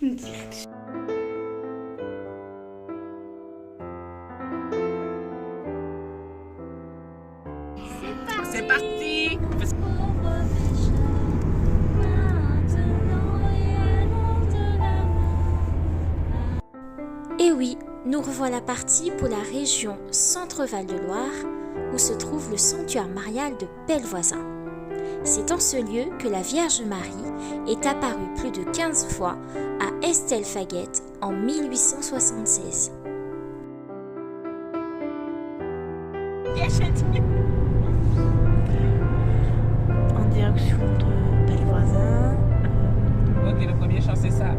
une direction. C'est parti. Et oui, nous revoilà partis pour la région Centre-Val de Loire, où se trouve le sanctuaire marial de Pellevoisin. C'est en ce lieu que la Vierge Marie est apparue plus de 15 fois à Estelle-Faguette en 1876. En direction de Pellevoisin. Ok, le premier chant, c'est ça.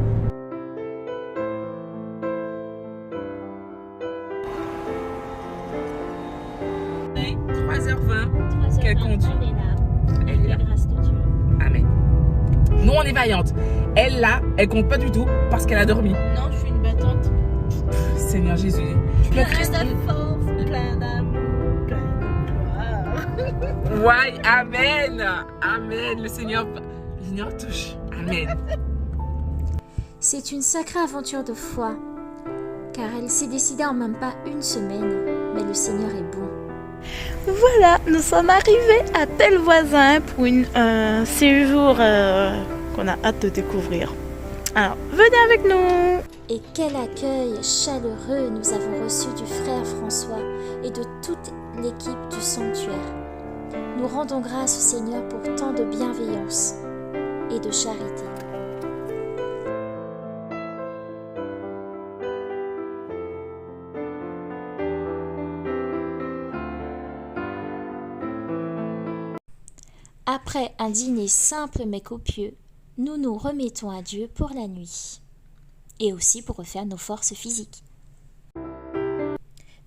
Et 3h20 qu'elle conduit. Elle est là. Grâce de Dieu. Amen. Nous, on est vaillantes. Elle, là, elle compte pas du tout parce qu'elle a dormi. Non, je suis une battante. Seigneur Jésus. Le Christ. Plein de force, plein d'amour, plein de gloire. Ouais, Amen. Amen. Le Seigneur touche. Amen. C'est une sacrée aventure de foi, car elle s'est décidée en même pas une semaine, mais le Seigneur est bon. Voilà, nous sommes arrivés à Pellevoisin pour un séjour qu'on a hâte de découvrir. Alors, venez avec nous. Et quel accueil chaleureux nous avons reçu du frère François et de toute l'équipe du sanctuaire. Nous rendons grâce au Seigneur pour tant de bienveillance et de charité. Après un dîner simple mais copieux, nous nous remettons à Dieu pour la nuit et aussi pour refaire nos forces physiques.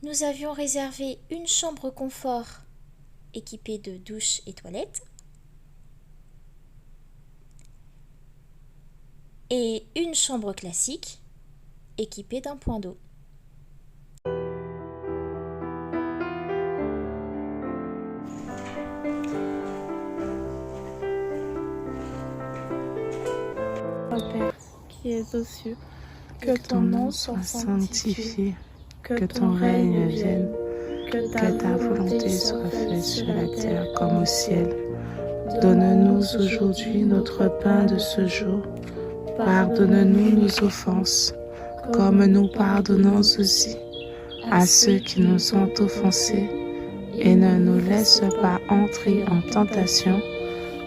Nous avions réservé une chambre confort équipée de douche et toilettes et une chambre classique équipée d'un point d'eau. Notre Père, qui es aux cieux, que ton nom soit sanctifié, que ton règne vienne, que ta volonté soit faite sur la terre comme au ciel. Donne-nous aujourd'hui notre pain de ce jour. Pardonne-nous nos offenses, comme nous pardonnons aussi à ceux qui nous ont offensés. Et ne nous laisse pas entrer en tentation,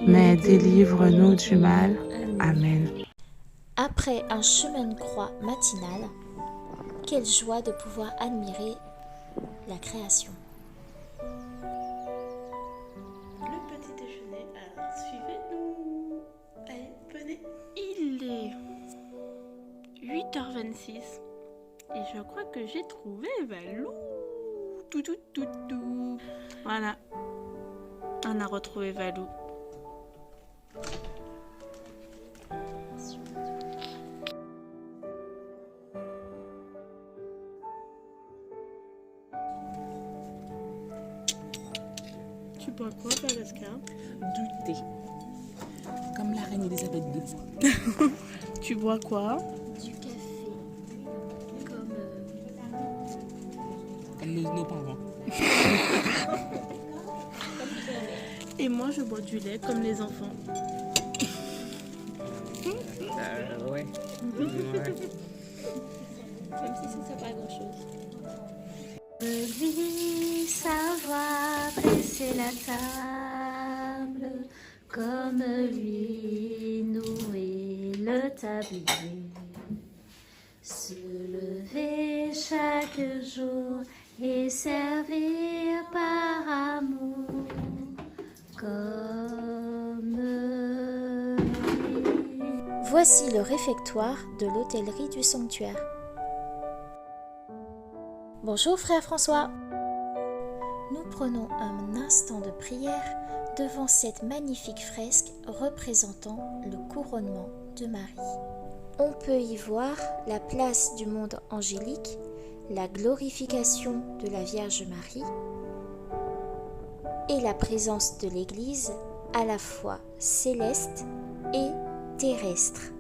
mais délivre-nous du mal. Amen. Après un chemin de croix matinal, quelle joie de pouvoir admirer la création. Le petit déjeuner, alors suivez-nous. Allez, venez. Il est 8h26 et je crois que j'ai trouvé Valou. Tout. Voilà. On a retrouvé Valou. Tu bois quoi, Valeska? Du thé. Comme la reine Elisabeth II. Tu bois quoi? Du café, Comme nos parents. Et moi, je bois du lait comme les enfants. Ouais. même si ça ne sert pas à grand chose. Lui savoir dresser la table, comme lui nouer le tablier, se lever chaque jour et servir par amour, comme lui. Voici le réfectoire de l'hôtellerie du sanctuaire. Bonjour frère François. Nous prenons un instant de prière devant cette magnifique fresque représentant le couronnement de Marie. On peut y voir la place du monde angélique, la glorification de la Vierge Marie et la présence de l'Église à la fois céleste et terrestre.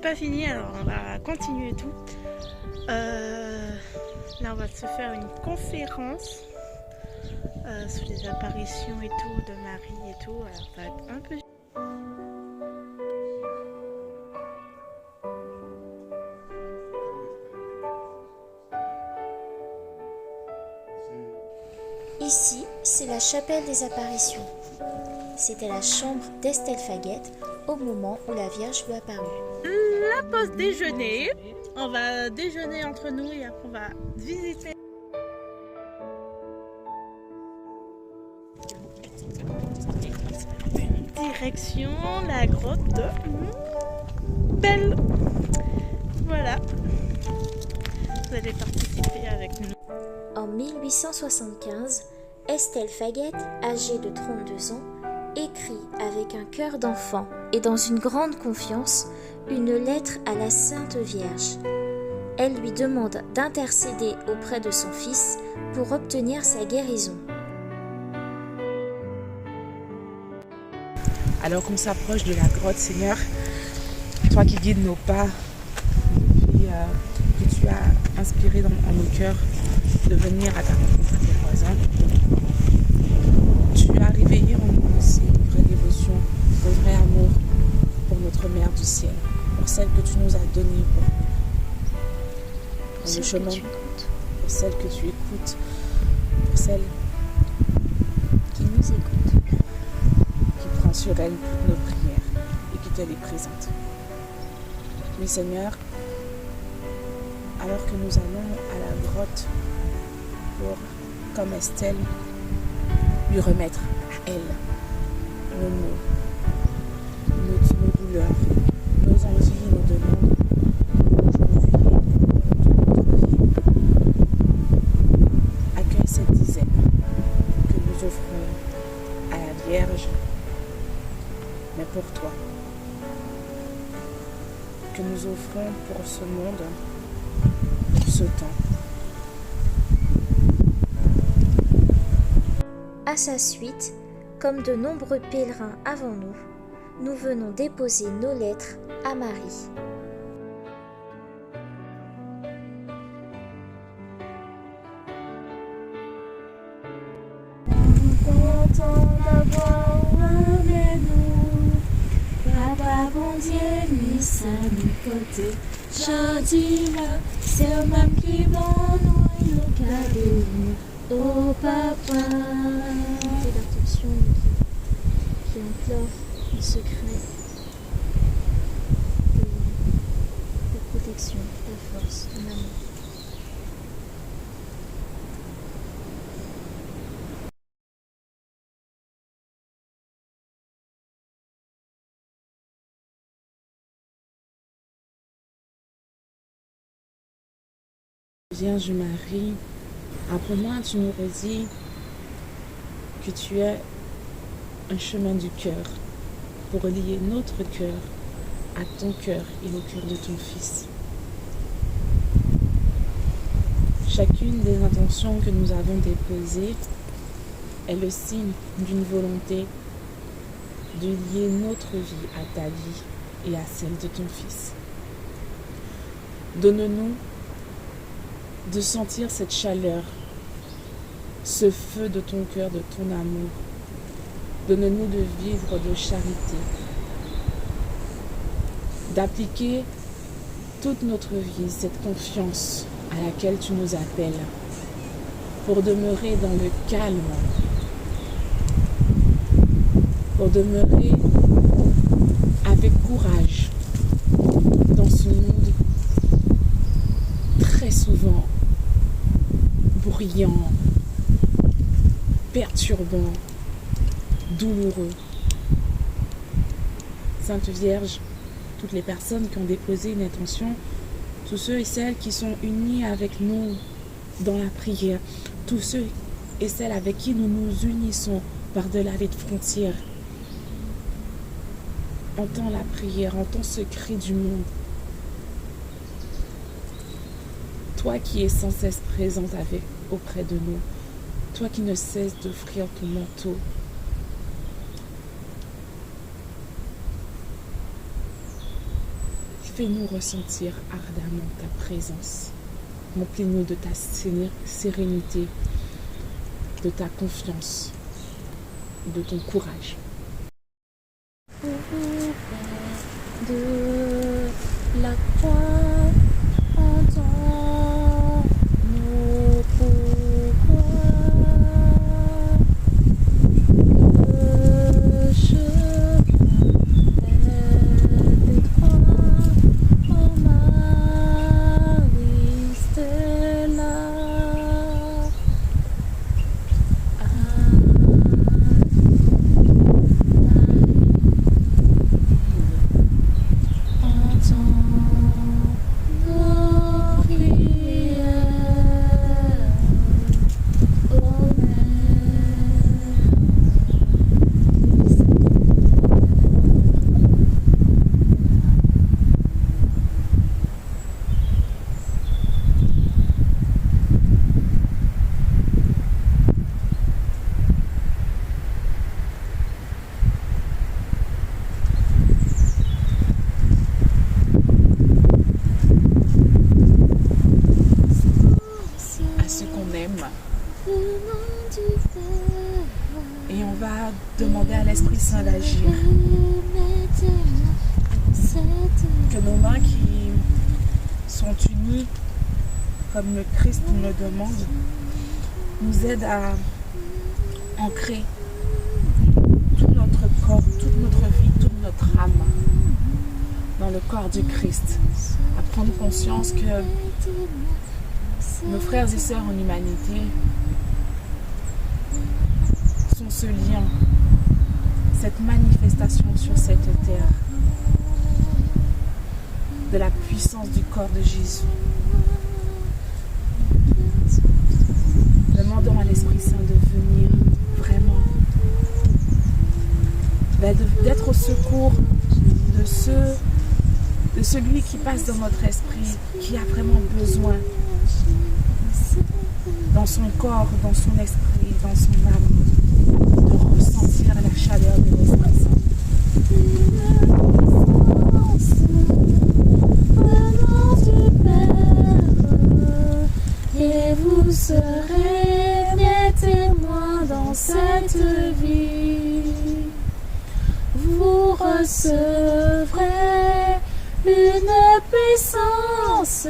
pas fini, alors on va continuer tout. Là on va se faire une conférence sur les apparitions et tout de Marie et tout. Alors ça va être un peu... Ici, c'est la chapelle des apparitions. C'était la chambre d'Estelle Faguette au moment où la Vierge lui apparut. La pause déjeuner. On va déjeuner entre nous et après on va visiter. Direction la grotte de Belle. Voilà. Vous allez participer avec nous. En 1875, Estelle Faguette, âgée de 32 ans, écrit avec un cœur d'enfant et dans une grande confiance une lettre à la Sainte Vierge. Elle lui demande d'intercéder auprès de son fils pour obtenir sa guérison. Alors qu'on s'approche de la grotte, Seigneur, toi qui guides nos pas, puis que tu as inspiré en nos cœurs de venir à ta rencontre à tes voisins, tu as réveillé en nous aussi une vraie dévotion, un vrai amour pour notre Mère du ciel, pour celle que tu nous as donnée pour le chemin, pour celle que tu écoutes, pour celle Qui nous écoute. qui prend sur elle toutes nos prières et qui te les présente. Oui Seigneur, alors que nous allons à la grotte pour, comme Estelle, lui remettre à elle nos maux, nos douleurs, nos envies, nos demandes, accueille cette dizaine que nous offrons à la Vierge, mais pour toi, que nous offrons pour ce monde, pour ce temps. À sa suite, comme de nombreux pèlerins avant nous, nous venons déposer nos lettres à Marie. Content d'avoir avec nous, Papa bon Dieu, lui ça nous côté. Chantila, c'est le même qui vont nous cadeaux. Oh papa. L'attention qui implore le secret de protection, de force, de amour. Vierge Marie, après moi tu nous redis que tu es un chemin du cœur pour lier notre cœur à ton cœur et au cœur de ton Fils. Chacune des intentions que nous avons déposées est le signe d'une volonté de lier notre vie à ta vie et à celle de ton Fils. Donne-nous de sentir cette chaleur, ce feu de ton cœur, de ton amour. Donne-nous de vivre de charité, d'appliquer toute notre vie, cette confiance à laquelle tu nous appelles, pour demeurer dans le calme, pour demeurer avec courage dans ce monde très souvent bruyant, perturbant, douloureux. Sainte Vierge, toutes les personnes qui ont déposé une intention, tous ceux et celles qui sont unis avec nous dans la prière, tous ceux et celles avec qui nous nous unissons par-delà les frontières, entends la prière, entends ce cri du monde. Toi qui es sans cesse présente auprès de nous, toi qui ne cesses d'offrir ton manteau, fais-nous ressentir ardemment ta présence. Remplis-nous de ta sérénité, de ta confiance, de ton courage. De la croix, entends nos pourquoi. Le chemin est étroit, oh Marie Stella. Et on va demander à l'Esprit Saint d'agir. Que nos mains qui sont unies, comme le Christ nous le demande, nous aident à ancrer tout notre corps, toute notre vie, toute notre âme dans le corps du Christ. À prendre conscience que nos frères et sœurs en humanité sont ce lien, cette manifestation sur cette terre de la puissance du corps de Jésus. Demandons à l'Esprit Saint de venir vraiment, d'être au secours de celui qui passe dans notre esprit, qui a vraiment besoin dans son corps, dans son esprit, dans son âme, de ressentir la chaleur de l'Esprit Saint. Et vous serez mes témoins dans cette vie. Vous recevrez une puissance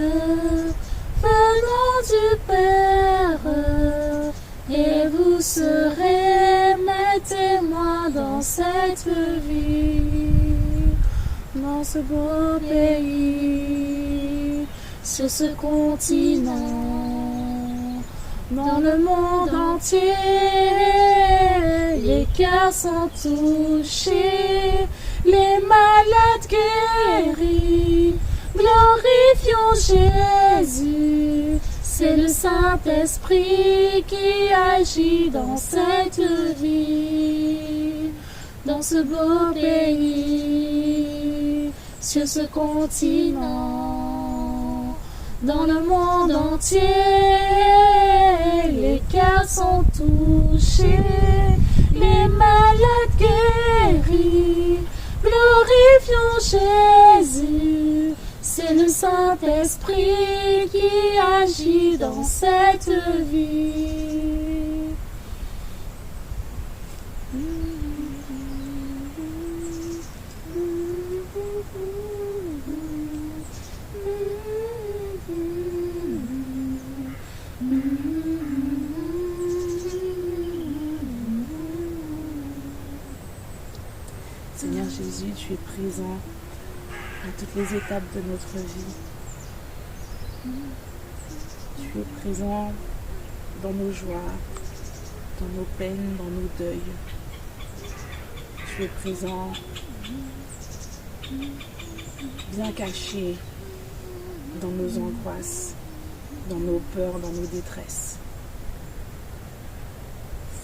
venant du Père, et vous serez mes témoins dans cette vie, dans ce beau pays, sur ce continent, dans le monde entier. Les cœurs sont touchés, les malades guéris. Glorifions Jésus, c'est le Saint-Esprit qui agit dans cette vie, dans ce beau pays, sur ce continent, dans le monde entier. Les cœurs sont touchés, les malades guéris. Glorifions Jésus, c'est le Saint-Esprit qui agit dans cette vie. Seigneur Jésus, tu es présent à toutes les étapes de notre vie. Tu es présent dans nos joies, dans nos peines, dans nos deuils. Tu es présent bien caché dans nos angoisses, dans nos peurs, dans nos détresses.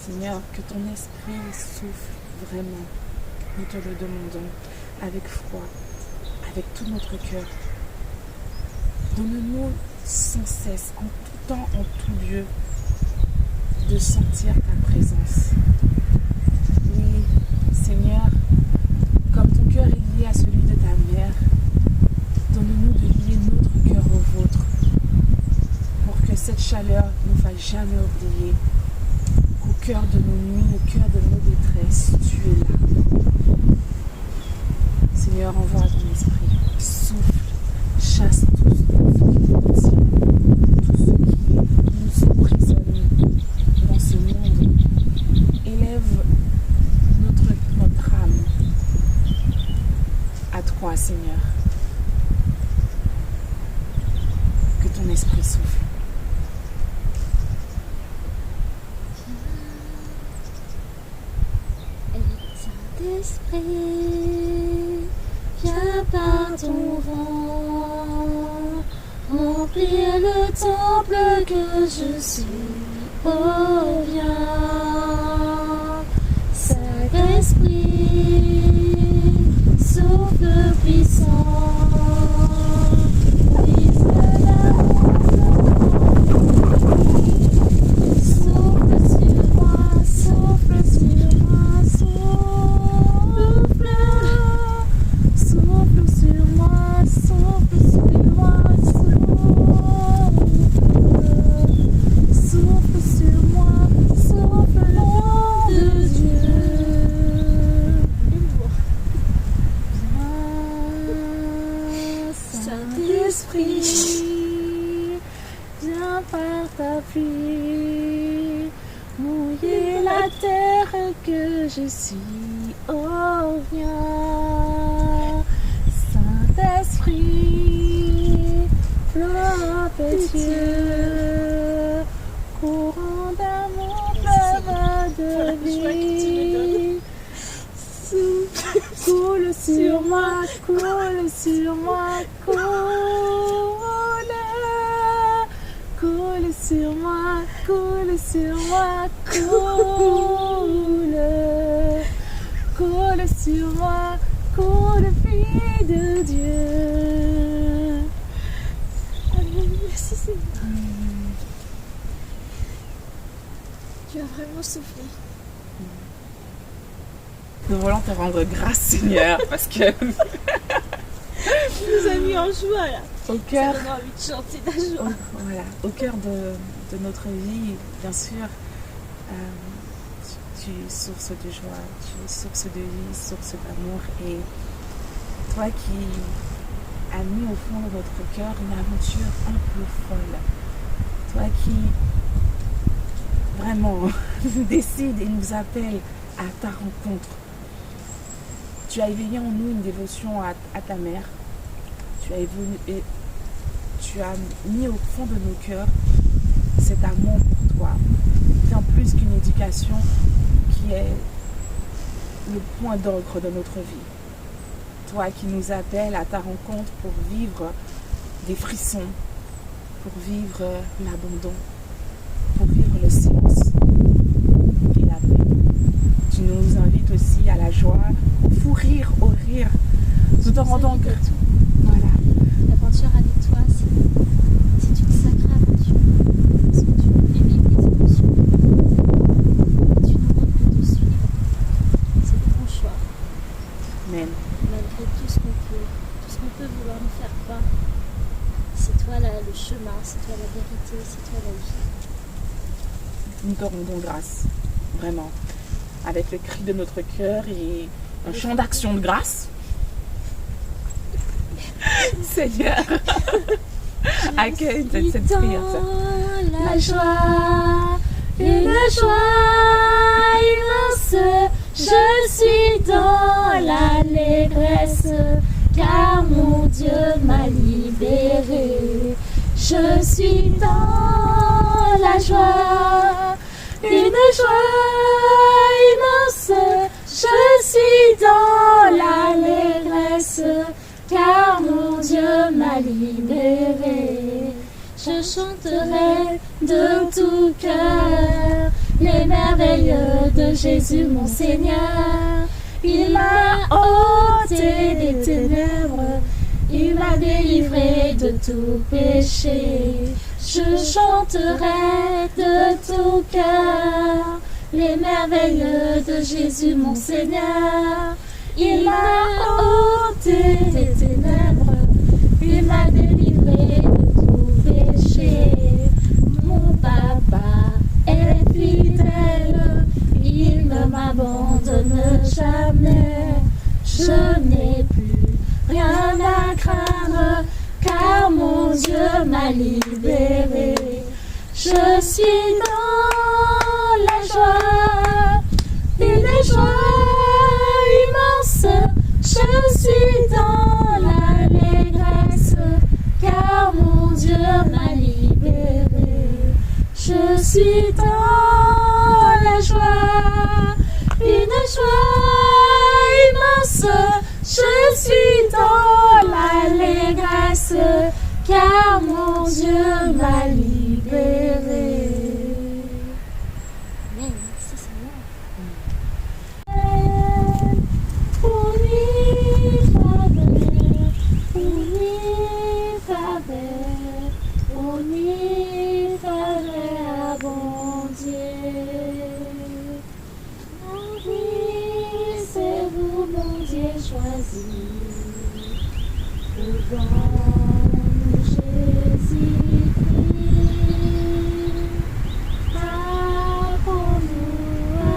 Seigneur, que ton esprit souffle vraiment. Nous te le demandons avec foi, avec tout notre cœur. Donne-nous sans cesse, en tout temps, en tout lieu, de sentir ta présence. Oui, Seigneur, comme ton cœur est lié à celui de ta mère, Donne-nous de lier notre cœur au vôtre pour que cette chaleur ne nous fasse jamais oublier qu'au cœur de nos nuits, au cœur de nos détresses, tu es là. Seigneur, envoie ton esprit, souffle, chasse tout ce qui nous retient, tout ce qui nous emprisonne dans ce monde. Élève notre âme à toi, Seigneur. Que ton esprit souffle. Saint-Esprit, viens par ton vent, remplir le temple que je suis. Oh, viens, Saint-Esprit, souffle puissant, brise l'amour, souffle sur moi, souffle sur moi, souffle, souffle sur moi, souffle sur moi, souffle sur moi, souffle nom de Dieu. Saint-Esprit, viens par ta pluie, mouiller la terre que je suis. Oh, viens, Saint-Esprit, flot impétueux, courant d'amour, fleuve de vie. Coule sur moi, coule sur moi, coule, coule sur moi, coule sur moi, coule, coule sur moi, coule, fille de Dieu. Amen. Merci Seigneur. Tu as vraiment soufflé. Nous voulons te rendre grâce, Seigneur, parce que Tu nous as mis en joie là. au cœur, Ça donne envie de chanter ta joie. au cœur de notre vie, bien sûr, tu es source de joie, tu es source de vie, source d'amour. Et toi qui as mis au fond de notre cœur une aventure un peu folle, toi qui vraiment décides et nous appelles à ta rencontre. Tu as éveillé en nous une dévotion à ta mère. Tu as mis au fond de nos cœurs cet amour pour toi. Bien plus qu'une éducation qui est le point d'encre de notre vie. Toi qui nous appelles à ta rencontre pour vivre des frissons, pour vivre l'abandon, pour vivre le silence et la paix. Tu nous invites aussi à la joie, au fou rire, au rire. Nous te rendons que tout. voilà. L'aventure avec toi, c'est une sacrée aventure. Parce que tu éveilles des émotions. Tu nous rends de suivre. C'est le bon choix. Amen. Malgré tout ce qu'on peut vouloir nous faire croire. C'est toi le chemin, c'est toi la vérité, c'est toi la vie. Nous te rendons grâce, vraiment, avec le cri de notre cœur et un chant d'action de grâce. Seigneur, accueille cette prière. La joie, une joie immense, je suis dans l'allégresse, car mon Dieu m'a libéré. Je suis dans la joie, une joie immense, je suis dans l'allégresse, car mon Dieu m'a libéré. Je chanterai de tout cœur les merveilles de Jésus mon Seigneur. Il m'a ôté des ténèbres, il m'a délivré de tout péché. Je chanterai de tout cœur les merveilles de Jésus mon Seigneur. Il m'a ôté des ténèbres, Je suis dans la joie, une joie immense. Je suis dans l'allégresse, car mon Dieu m'a libéré. Je suis dans la joie, une joie immense. Je suis dans l'allégresse, car mon Dieu m'a libéré. Amen. Merci Seigneur. Choisi devant nous, Jésus-Christ.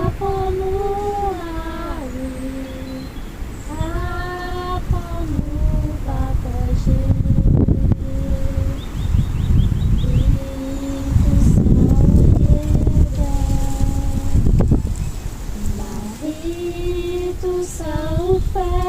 Apprends-nous à lire, apprends-nous à partager. Marie, tout ça ou faire.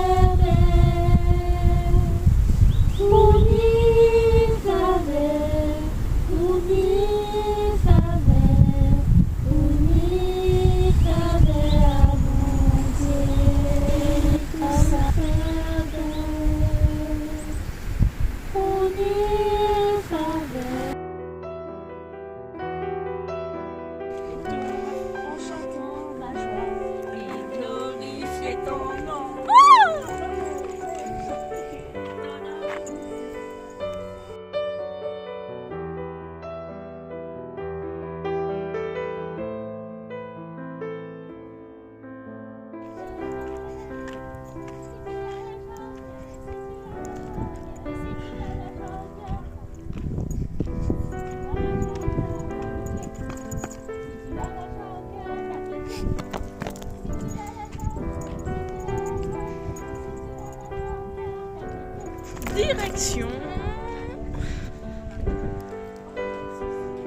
Direction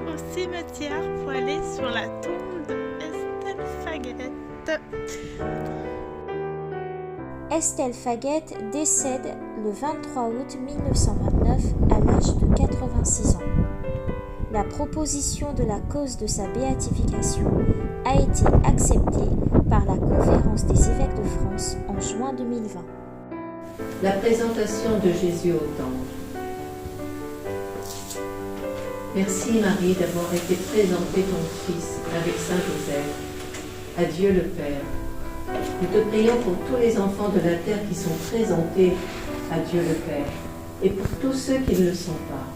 au cimetière pour aller sur la tombe d'Estelle Faguet. Estelle Faguet décède le 23 août 1929 à l'âge de 86 ans. La proposition de la cause de sa béatification a été acceptée par la Conférence des évêques de France en juin 2020. La présentation de Jésus au temple. Merci Marie d'avoir été présentée ton Fils avec Saint Joseph, à Dieu le Père. Nous te prions pour tous les enfants de la terre qui sont présentés à Dieu le Père et pour tous ceux qui ne le sont pas.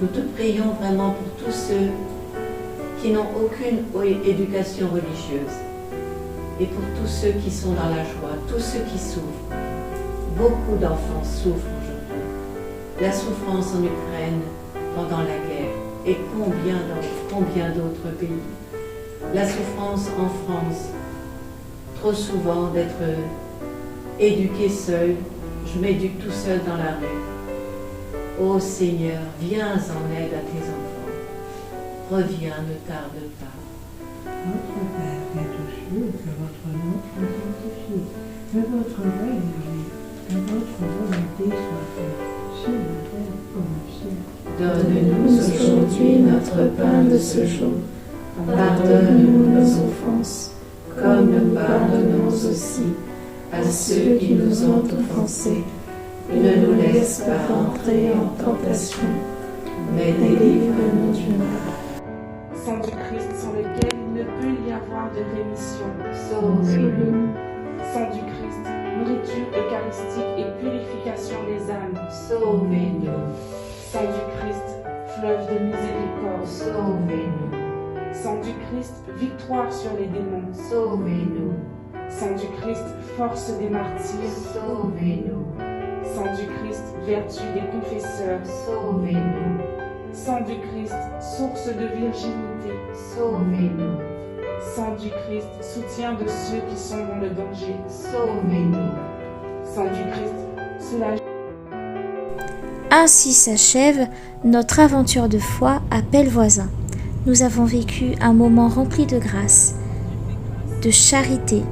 Nous te prions vraiment pour tous ceux qui n'ont aucune éducation religieuse et pour tous ceux qui sont dans la joie, tous ceux qui souffrent. Beaucoup d'enfants souffrent aujourd'hui. La souffrance en Ukraine pendant la guerre et combien d'autres pays. La souffrance en France, trop souvent d'être éduqué seul, je m'éduque tout seul dans la rue. Ô Seigneur, viens en aide à tes enfants. Reviens, ne tarde pas. Notre Père qui est aux cieux, que votre nom soit sanctifié, que votre règne vienne, que votre volonté soit faite, sur la terre comme au ciel. Donne-nous aujourd'hui notre pain de ce jour. Pardonne-nous nos offenses, comme nous pardonnons aussi à ceux qui nous ont offensés. Ne nous laisse pas entrer en tentation, mais délivre-nous du mal. Sang du Christ sans lequel il ne peut y avoir de rémission. Sauvez-nous. Sang du Christ, nourriture eucharistique et purification des âmes. Sauvez-nous. Sang du Christ, fleuve de miséricorde. Sauvez-nous. Sang du Christ, victoire sur les démons. Sauvez-nous. Sang du Christ, force des martyrs. Sauvez-nous. Sang du Christ, vertu des confesseurs. Sauvez-nous. Sang du Christ, source de virginité. Sauvez-nous. Sang du Christ, soutien de ceux qui sont dans le danger. Sauvez-nous. Sang du Christ, soulage. Ainsi s'achève notre aventure de foi à Pellevoisin. Nous avons vécu un moment rempli de grâce, de charité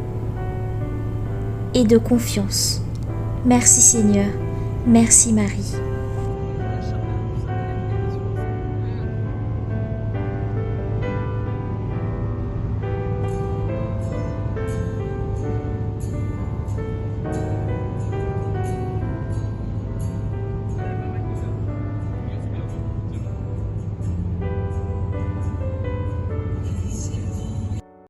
et de confiance. Merci Seigneur, merci Marie.